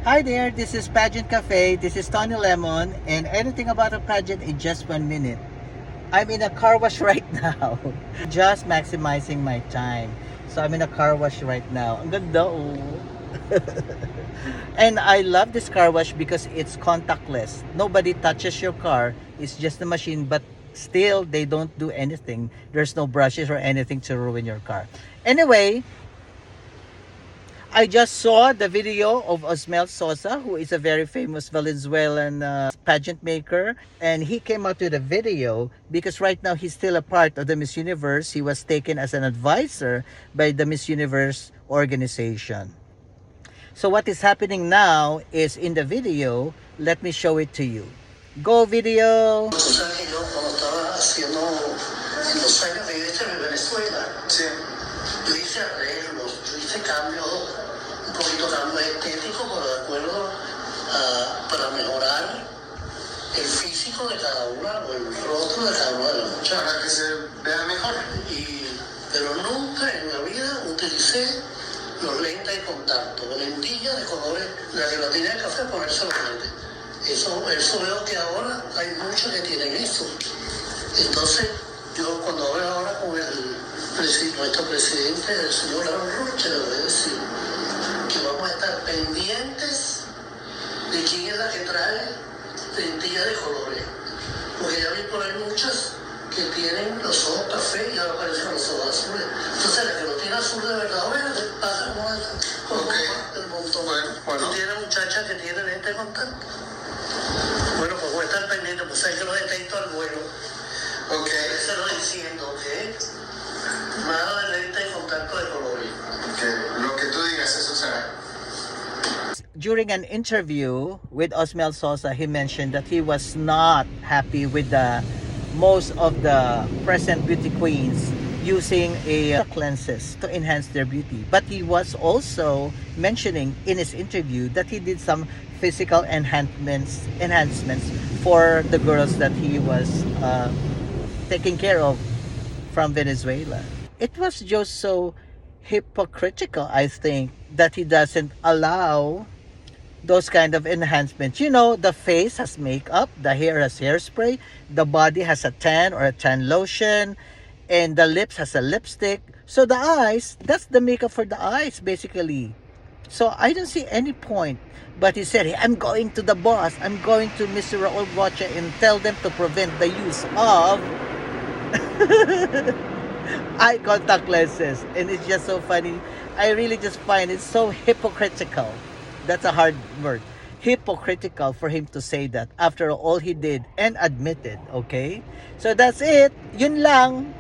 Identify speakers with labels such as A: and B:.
A: Hi there, this is Pageant Cafe. This is Tony Lemon, and anything about a pageant in just 1 minute. I'm in a car wash right now, just maximizing my time. So I'm in a car wash right now. Ang ganda oh. And I love this car wash because it's contactless. Nobody touches your car. It's just a machine, but still they don't do anything. There's no brushes or anything to ruin your car. Anyway, I just saw the video of Osmel Sosa, who is a very famous Venezuelan pageant maker. And he came out with a video because right now he's still a part of the Miss Universe. He was taken as an advisor by the Miss Universe organization. So what is happening now is in the video, let me show it to you. Go video!
B: Tú sabes que yo cuando estaba haciendo en los años que yo hice en Venezuela, sí, yo hice arreglos, yo hice cambios, un poquito cambios estéticos por de acuerdo para mejorar el físico de cada una o el rostro de cada una de las muchachas. Para que se vea mejor. Pero nunca en la vida utilicé los lentes de contacto, lentillas de colores, la gelatina de café, ponerse los lentes. Eso veo que ahora hay muchos que tienen eso. Entonces, yo cuando hablo ahora con nuestro presidente, el señor Aaron Roche, le voy a decir que vamos a estar pendientes de quién es la que trae lentillas de colores. Porque ya vi por ahí muchas que tienen los ojos café y ahora parecen los ojos azules. Entonces, la que no tiene azul de verdad, verde, pasa como el montón. Bueno. ¿Tú tienes muchachas que tienen lente de contacto? Bueno, pues voy a estar pendiente, pues hay que lo detecto al vuelo. Ok. Se lo diciendo, ¿ok? Nada de lente de contacto de colores.
C: Ok, lo que tú digas, eso será.
A: During an interview with Osmel Sosa, he mentioned that he was not happy with most of the present beauty queens using lenses to enhance their beauty. But he was also mentioning in his interview that he did some physical enhancements for the girls that he was taking care of from Venezuela. It was just so hypocritical, I think, that he doesn't allow those kind of enhancements. You know, the face has makeup, the hair has hairspray, the body has a tan or a tan lotion, and the lips has a lipstick. So the eyes, that's the makeup for the eyes, basically. So I don't see any point. But he said, hey, I'm going to the boss, I'm going to Mr. Raul Rocha and tell them to prevent the use of eye contact lenses. And it's just so funny. I really just find it so hypocritical. That's a hard word. Hypocritical for him to say that after all he did and admitted, okay? So that's it. Yun lang.